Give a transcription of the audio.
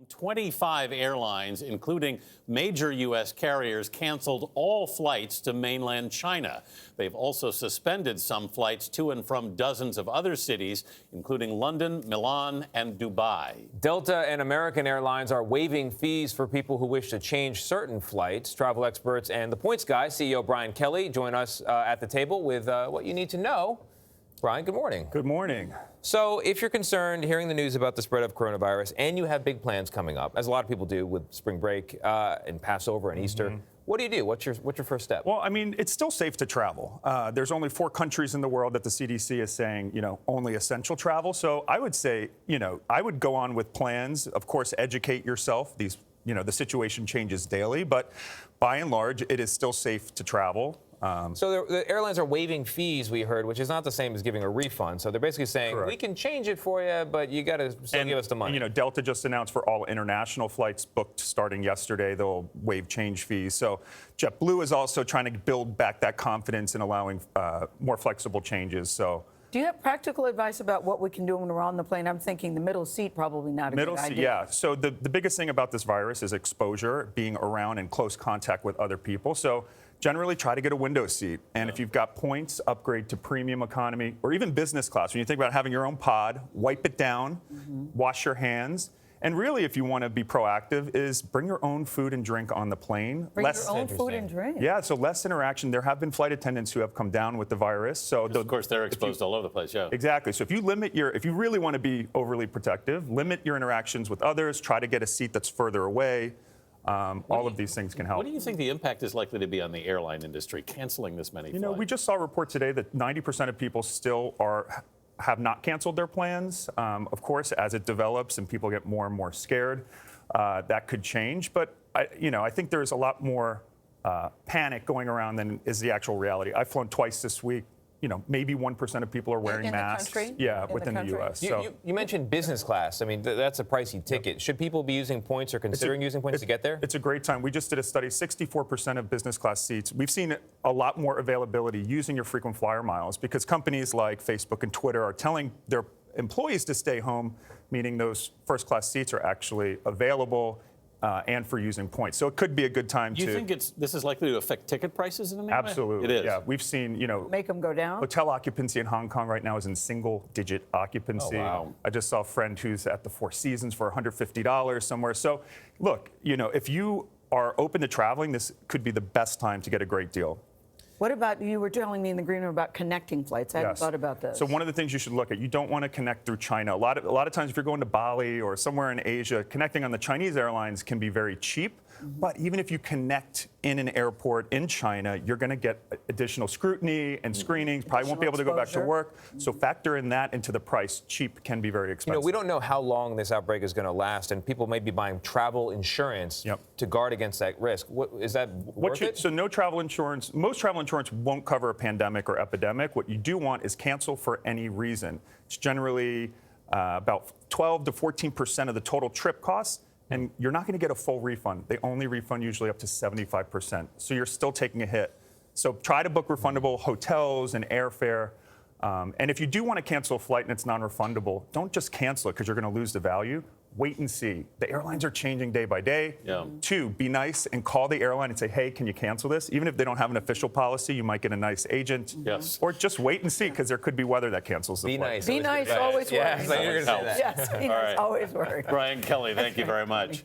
25 airlines, including major U.S. carriers, canceled all flights to mainland China. They've also suspended some flights to and from dozens of other cities, including London, Milan, and Dubai. Delta and American Airlines are waiving fees for people who wish to change certain flights. Travel experts and the Points Guy, CEO Brian Kelly, join us at the table with what you need to know. Brian, good morning. Good morning. So if you're concerned hearing the news about the spread of coronavirus and you have big plans coming up, as a lot of people do with spring break and Passover and Easter, what do? What's your first step? Well, I mean, it's still safe to travel. There's only 4 countries in the world that the CDC is saying, only essential travel. So I would say, I would go on with plans. Of course, educate yourself. The situation changes daily, but by and large, it is still safe to travel. So the airlines are waiving fees, we heard, which is not the same as giving a refund. So they're basically saying, correct, we can change it for you, but you got to still give us the money. And, Delta just announced for all international flights booked starting yesterday, they'll waive change fees. So JetBlue is also trying to build back that confidence in allowing more flexible changes. So. Do you have practical advice about what we can do when we're on the plane? I'm thinking the middle seat probably not a good idea. Yeah. So the biggest thing about this virus is exposure, being around in close contact with other people. So generally try to get a window seat. And if you've got points, upgrade to premium economy or even business class. When you think about having your own pod, wipe it down, wash your hands. And really, if you want to be proactive, is bring your own food and drink on the plane. Bring your own food and drink. Yeah, so less interaction. There have been flight attendants who have come down with the virus. So of course, they're exposed all over the place, yeah. Exactly. So if you really want to be overly protective, limit your interactions with others, try to get a seat that's further away. All of these things can help. What do you think the impact is likely to be on the airline industry, canceling this many flights? We just saw a report today that 90% of people still have not canceled their plans. Of course, as it develops and people get more and more scared, that could change. But I think there's a lot more panic going around than is the actual reality. I've flown twice this week. Maybe 1% of people are wearing masks. Yeah, within the U.S. You mentioned business class. I mean, that's a pricey ticket. Should people be using points or considering using points to get there? It's a great time. We just did a study, 64% of business class seats. We've seen a lot more availability using your frequent flyer miles because companies like Facebook and Twitter are telling their employees to stay home, meaning those first class seats are actually available and for using points. So it could be a good time to. Do you think this is likely to affect ticket prices in any way? Absolutely. It is. Yeah, we've seen, make them go down. Hotel occupancy in Hong Kong right now is in single-digit occupancy. Oh, wow. I just saw a friend who's at the Four Seasons for $150 somewhere. So, look, if you are open to traveling, this could be the best time to get a great deal. What about, you were telling me in the green room about connecting flights. I hadn't thought about this. So one of the things you should look at, you don't want to connect through China. A lot of times if you're going to Bali or somewhere in Asia, connecting on the Chinese airlines can be very cheap. But even if you connect in an airport in China, you're going to get additional scrutiny and screenings. Probably won't be able to go back to work. So factor in that into the price. Cheap can be very expensive. We don't know how long this outbreak is going to last, and people may be buying travel insurance to guard against that risk. Is that worth it? So no travel insurance. Most travel insurance won't cover a pandemic or epidemic. What you do want is cancel for any reason. It's generally about 12 to 14% of the total trip costs. And you're not going to get a full refund. They only refund usually up to 75%. So you're still taking a hit. So try to book refundable hotels and airfare. And if you do want to cancel a flight and it's non-refundable, don't just cancel it because you're going to lose the value. Wait and see. The airlines are changing day by day. Yeah. 2, be nice and call the airline and say, hey, can you cancel this? Even if they don't have an official policy, you might get a nice agent. Yes. Or just wait and see because there could be weather that cancels the Be flight. nice. Be nice, always works. Yeah, you're going to say that. Yes, be nice, always works. Brian Kelly, thank you very much.